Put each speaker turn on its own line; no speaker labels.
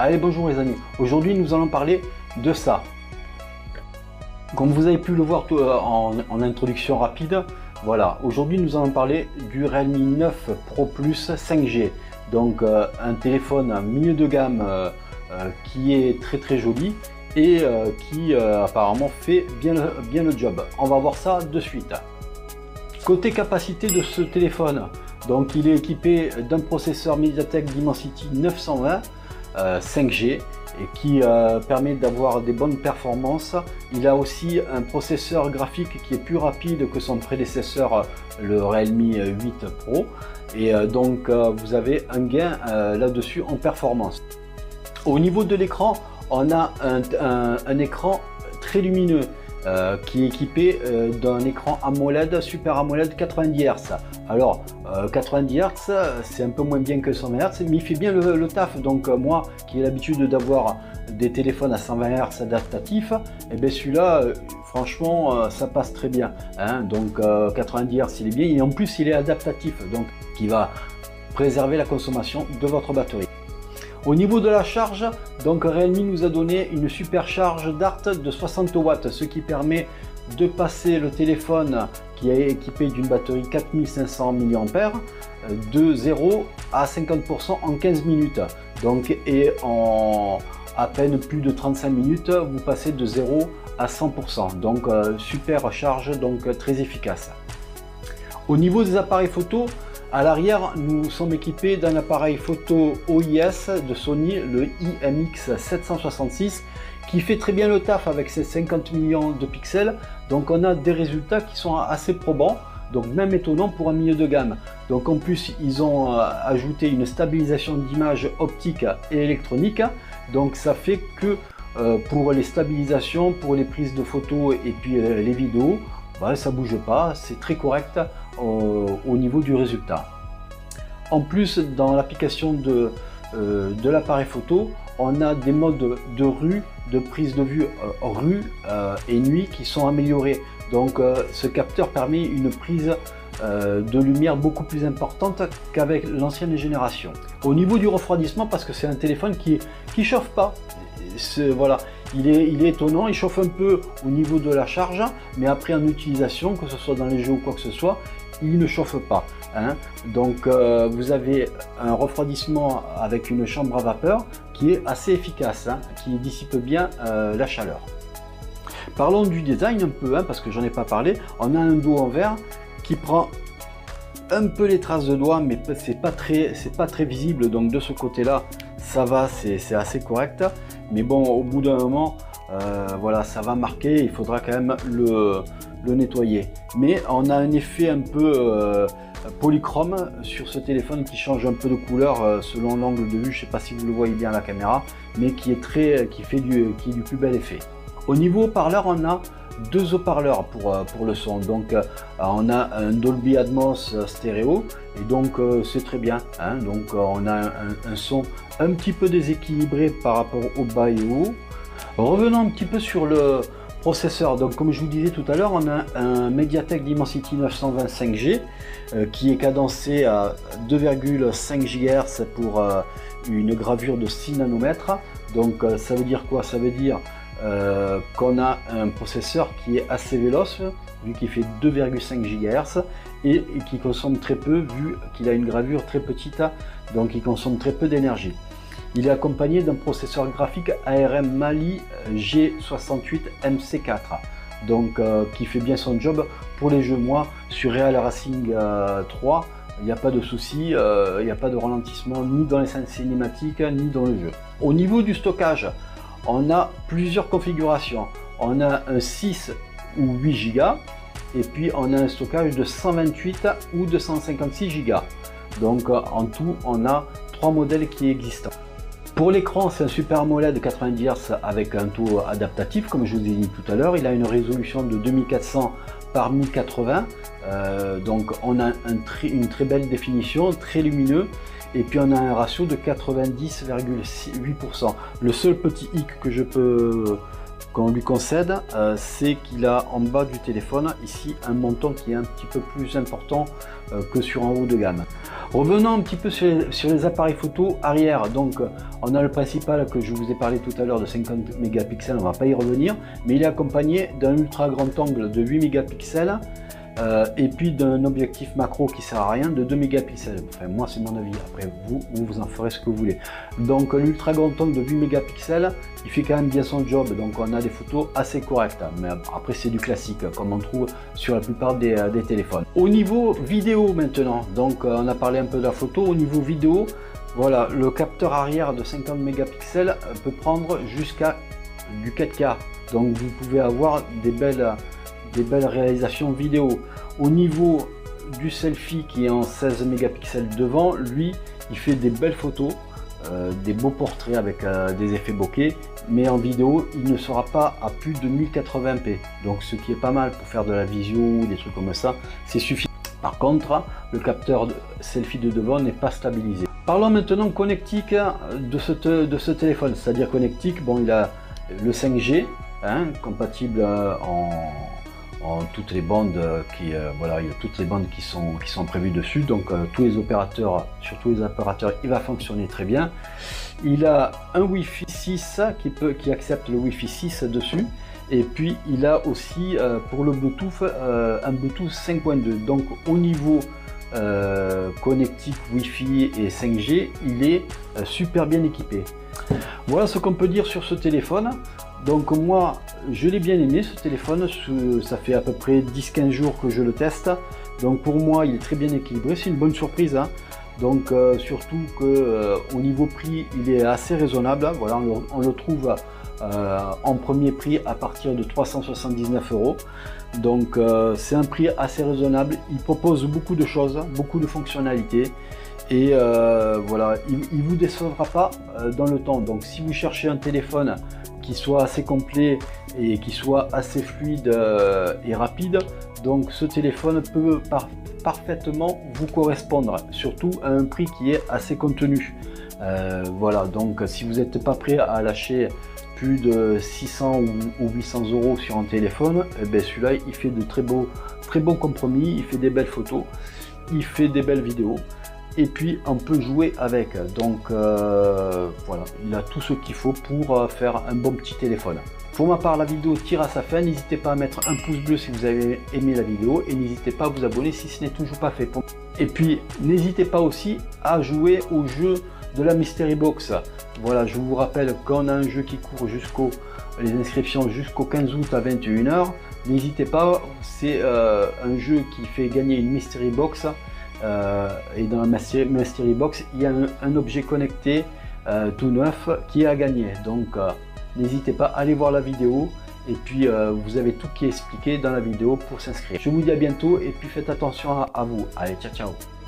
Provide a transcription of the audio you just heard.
Allez, bonjour les amis, aujourd'hui nous allons parler de ça. Comme vous avez pu le voir en introduction rapide, voilà, aujourd'hui nous allons parler du Realme 9 Pro Plus 5G. Donc un téléphone milieu de gamme qui est très joli et qui apparemment fait bien le job. On va voir ça de suite. Côté capacité de ce téléphone, donc il est équipé d'un processeur MediaTek Dimensity 920 5G et qui permet d'avoir des bonnes performances. Il a aussi un processeur graphique qui est plus rapide que son prédécesseur, le Realme 8 Pro, et donc vous avez un gain là-dessus en performance. Au niveau de l'écran, on a un écran très lumineux qui est équipé d'un écran AMOLED, Super AMOLED 90 Hz. Alors 90 Hz c'est un peu moins bien que 120 Hz, mais il fait bien le taf. Donc moi qui ai l'habitude d'avoir des téléphones à 120 Hz adaptatifs, et bien celui-là franchement ça passe très bien, hein. Donc 90 Hz il est bien et en plus il est adaptatif, donc qui va préserver la consommation de votre batterie. Au niveau de la charge, donc Realme nous a donné une super charge DART de 60 watts, ce qui permet de passer le téléphone qui est équipé d'une batterie 4500 mAh de 0 à 50% en 15 minutes. Donc, et en à peine plus de 35 minutes, vous passez de 0 à 100%. Donc super charge, donc très efficace. Au niveau des appareils photo, à l'arrière, nous sommes équipés d'un appareil photo OIS de Sony, le IMX766, qui fait très bien le taf avec ses 50 millions de pixels. Donc on a des résultats qui sont assez probants, donc même étonnant pour un milieu de gamme. Donc en plus, ils ont ajouté une stabilisation d'image optique et électronique. Donc ça fait que pour les stabilisations, pour les prises de photos et puis les vidéos, bah, ça bouge pas, c'est très correct au niveau du résultat. En plus, dans l'application de l'appareil photo, on a des modes de rue, de prise de vue rue et nuit qui sont améliorés. Donc ce capteur permet une prise de lumière beaucoup plus importante qu'avec l'ancienne génération. Au niveau du refroidissement, parce que c'est un téléphone qui chauffe pas, voilà, il est étonnant, il chauffe un peu au niveau de la charge, mais après en utilisation, que ce soit dans les jeux ou quoi que ce soit, il ne chauffe pas, hein. Donc vous avez un refroidissement avec une chambre à vapeur qui est assez efficace, hein, qui dissipe bien la chaleur. Parlons du design un peu, hein, parce que j'en ai pas parlé. On a un dos en verre qui prend un peu les traces de doigts, mais c'est pas très visible, donc de ce côté là ça va, c'est assez correct. Mais bon, au bout d'un moment, voilà, ça va marquer, il faudra quand même le nettoyer. Mais on a un effet un peu polychrome sur ce téléphone qui change un peu de couleur selon l'angle de vue. Je ne sais pas si vous le voyez bien à la caméra, mais qui est du plus bel effet. Au niveau haut-parleur, on a deux haut-parleurs pour le son. Donc on a un Dolby Atmos stéréo et donc c'est très bien, hein. Donc on a un son un petit peu déséquilibré par rapport au bas et au haut. Revenons un petit peu sur le processeur. Donc comme je vous disais tout à l'heure, on a un MediaTek Dimensity 920 5G qui est cadencé à 2,5 GHz pour une gravure de 6 nanomètres. Donc ça veut dire quoi? Ça veut dire qu'on a un processeur qui est assez véloce vu qu'il fait 2,5 GHz et qui consomme très peu vu qu'il a une gravure très petite, donc il consomme très peu d'énergie. Il est accompagné d'un processeur graphique ARM Mali G68 MC4, donc qui fait bien son job pour les jeux. Moi sur Real Racing 3, il n'y a pas de souci, il n'y a pas de ralentissement ni dans les scènes cinématiques ni dans le jeu. Au niveau du stockage, on a plusieurs configurations. On a un 6 ou 8 Go et puis on a un stockage de 128 ou 256 Go. Donc en tout, on a 3 modèles qui existent. Pour l'écran, c'est un Super AMOLED 90 Hz avec un taux adaptatif, comme je vous ai dit tout à l'heure. Il a une résolution de 2400 par 1080. Donc on a une très belle définition, très lumineux. Et puis on a un ratio de 90,8%. Le seul petit hic que je peux qu'on lui concède, c'est qu'il a en bas du téléphone ici un montant qui est un petit peu plus important que sur un haut de gamme. Revenons un petit peu sur les appareils photo arrière. Donc on a le principal que je vous ai parlé tout à l'heure de 50 mégapixels, on ne va pas y revenir, mais il est accompagné d'un ultra grand angle de 8 mégapixels et puis d'un objectif macro qui sert à rien de 2 mégapixels. Enfin moi c'est mon avis, après vous en ferez ce que vous voulez. Donc l'ultra grand angle de 8 mégapixels, il fait quand même bien son job, donc on a des photos assez correctes, mais après c'est du classique comme on trouve sur la plupart des téléphones. Au niveau vidéo maintenant, donc on a parlé un peu de la photo, au niveau vidéo, voilà, le capteur arrière de 50 mégapixels peut prendre jusqu'à du 4K, donc vous pouvez avoir des belles réalisations vidéo. Au niveau du selfie qui est en 16 mégapixels devant, lui il fait des belles photos, des beaux portraits avec des effets bokeh, mais en vidéo il ne sera pas à plus de 1080p, donc ce qui est pas mal pour faire de la visio ou des trucs comme ça, c'est suffisant. Par contre le capteur de selfie de devant n'est pas stabilisé. Parlons maintenant connectique de ce téléphone, c'est-à-dire connectique, bon il a le 5G compatible en toutes les bandes voilà, il y a toutes les bandes qui sont prévues dessus, donc tous les opérateurs, sur tous les opérateurs il va fonctionner très bien. Il a un Wi-Fi 6 qui accepte le Wi-Fi 6 dessus, et puis il a aussi pour le Bluetooth un Bluetooth 5.2, donc au niveau connectique Wi-Fi et 5G il est super bien équipé. Voilà ce qu'on peut dire sur ce téléphone. Donc moi je l'ai bien aimé ce téléphone, ça fait à peu près 10-15 jours que je le teste, donc pour moi il est très bien équilibré, c'est une bonne surprise donc surtout que au niveau prix il est assez raisonnable, voilà, on le trouve en premier prix à partir de 379 €, donc c'est un prix assez raisonnable, il propose beaucoup de choses, beaucoup de fonctionnalités, et voilà, il vous décevra pas dans le temps. Donc si vous cherchez un téléphone qui soit assez complet et qui soit assez fluide et rapide, donc ce téléphone peut parfaitement vous correspondre, surtout à un prix qui est assez contenu. Voilà, donc si vous n'êtes pas prêt à lâcher plus de 600 ou 800 € sur un téléphone, eh bien celui-là il fait de très bons compromis, il fait des belles photos, il fait des belles vidéos, et puis on peut jouer avec, donc voilà, il a tout ce qu'il faut pour faire un bon petit téléphone. Pour ma part, la vidéo tire à sa fin, n'hésitez pas à mettre un pouce bleu si vous avez aimé la vidéo, et n'hésitez pas à vous abonner si ce n'est toujours pas fait. Et puis n'hésitez pas aussi à jouer au jeu de la Mystery Box. Voilà, je vous rappelle qu'on a un jeu qui court les inscriptions jusqu'au 15 août à 21 h. N'hésitez pas, c'est un jeu qui fait gagner une Mystery Box. Et dans la Mystery Box il y a un objet connecté tout neuf qui est à gagner, donc n'hésitez pas à aller voir la vidéo, et puis vous avez tout qui est expliqué dans la vidéo pour s'inscrire. Je vous dis à bientôt, et puis faites attention à vous. Allez, ciao ciao.